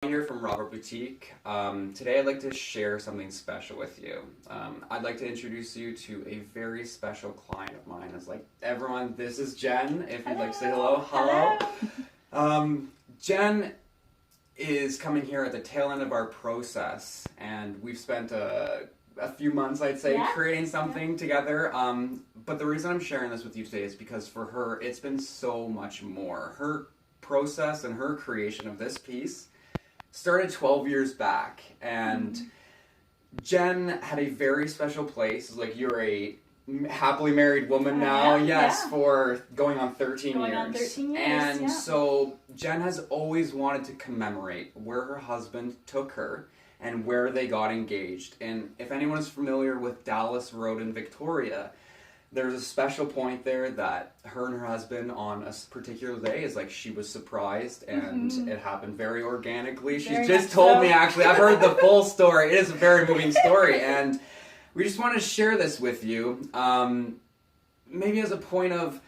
Here from Robert Boutique. Today I'd like to share something special with you. I'd like to introduce you to a very special client of mine. It's like everyone, this is Jen. If you'd like to say hello. Hello. Jen is coming here at the tail end of our process, and we've spent a few months, I'd say, creating something together. But the reason I'm sharing this with you today is because for her, it's been so much more. Her process and her creation of this piece started 12 years back, and Jen had a very special place. Like, you're a happily married woman now, for going on 13 years. And so Jen has always wanted to commemorate where her husband took her and where they got engaged. And if anyone is familiar with Dallas Road in Victoria, there's a special point there that her and her husband on a particular day is like she was surprised, and it happened very organically. She's just told me, actually, I've heard the full story. It is a very moving story, and we just want to share this with you. Maybe as a point of,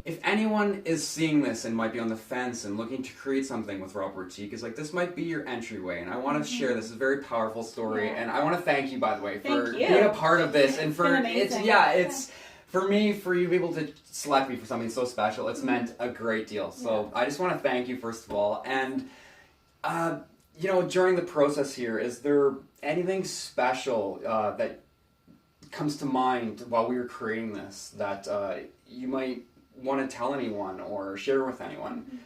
if anyone is seeing this and might be on the fence and looking to create something with Robert Boutique, is like, this might be your entryway, and I want to share this. It's a very powerful story, and I want to thank you, by the way, for being a part of this, and for it's for me, for you to be able to select me for something so special, it's meant a great deal. So I just want to thank you, first of all. And, during the process here, is there anything special that comes to mind while we were creating this that you might want to tell anyone or share with anyone?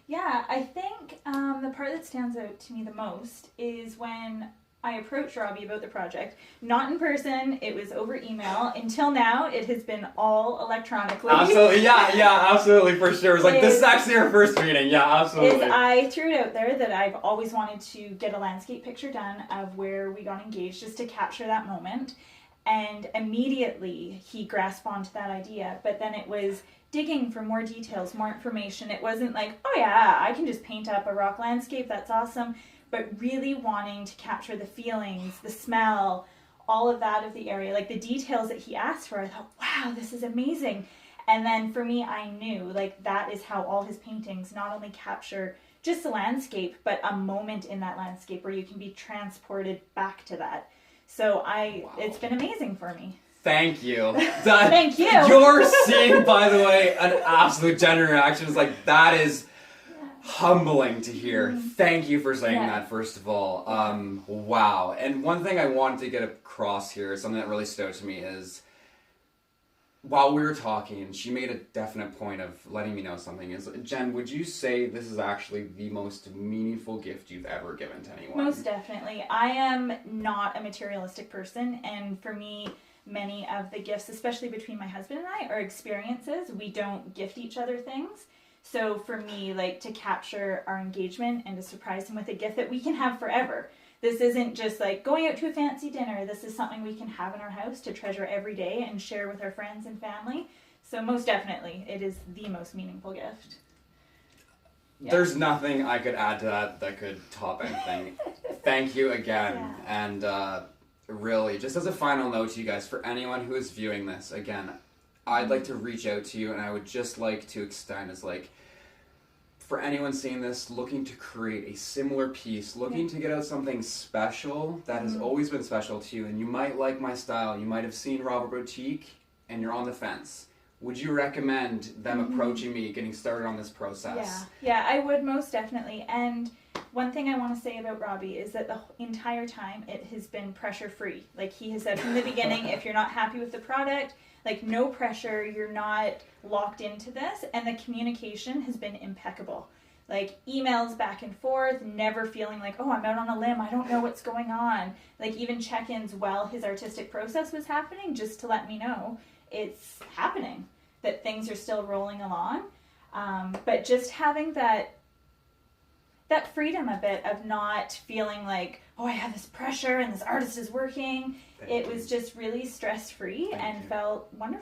Yeah, I think the part that stands out to me the most is when I approached Robbie about the project. Not in person, it was over email. Until now, it has been all electronically. Absolutely, absolutely, for sure. It's like, this is actually our first meeting, absolutely. I threw it out there that I've always wanted to get a landscape picture done of where we got engaged, just to capture that moment. And immediately, he grasped onto that idea. But then it was digging for more details, more information. It wasn't like, oh yeah, I can just paint up a rock landscape, that's awesome. But really wanting to capture the feelings, the smell, all of that of the area, like the details that he asked for. I thought, wow, this is amazing. And then for me, I knew, like, that is how all his paintings not only capture just the landscape, but a moment in that landscape where you can be transported back to that. So it's been amazing for me. Thank you. Thank you. You're seeing, by the way, an absolute genuine reaction. It's like, that is humbling to hear. Thank you for saying that, first of all. Wow. And one thing I wanted to get across here, something that really stood out to me, is while we were talking, she made a definite point of letting me know something. Is, Jen, would you say this is actually the most meaningful gift you've ever given to anyone? Most definitely. I am not a materialistic person, and for me, many of the gifts, especially between my husband and I, are experiences. We don't gift each other things. So for me, like, to capture our engagement and to surprise him with a gift that we can have forever. This isn't just like going out to a fancy dinner. This is something we can have in our house to treasure every day and share with our friends and family. So most definitely, it is the most meaningful gift. There's nothing I could add to that could top anything. Thank you again. And really, just as a final note to you guys, for anyone who is viewing this, again, I'd like to reach out to you, and I would just like to extend as, like, for anyone seeing this, looking to create a similar piece, looking to get out something special that has always been special to you, and you might like my style, you might have seen Robert Boutique, and you're on the fence. Would you recommend them approaching me, getting started on this process? Yeah, I would, most definitely. And one thing I want to say about Robbie is that the entire time it has been pressure-free. Like, he has said from the beginning, if you're not happy with the product, like, no pressure, you're not locked into this, and the communication has been impeccable. Like, emails back and forth, never feeling like, oh, I'm out on a limb, I don't know what's going on. Like, even check-ins while his artistic process was happening, just to let me know it's happening, that things are still rolling along. But just having that freedom a bit of not feeling like, oh, I have this pressure and this artist is working. It was just really stress-free and felt wonderful.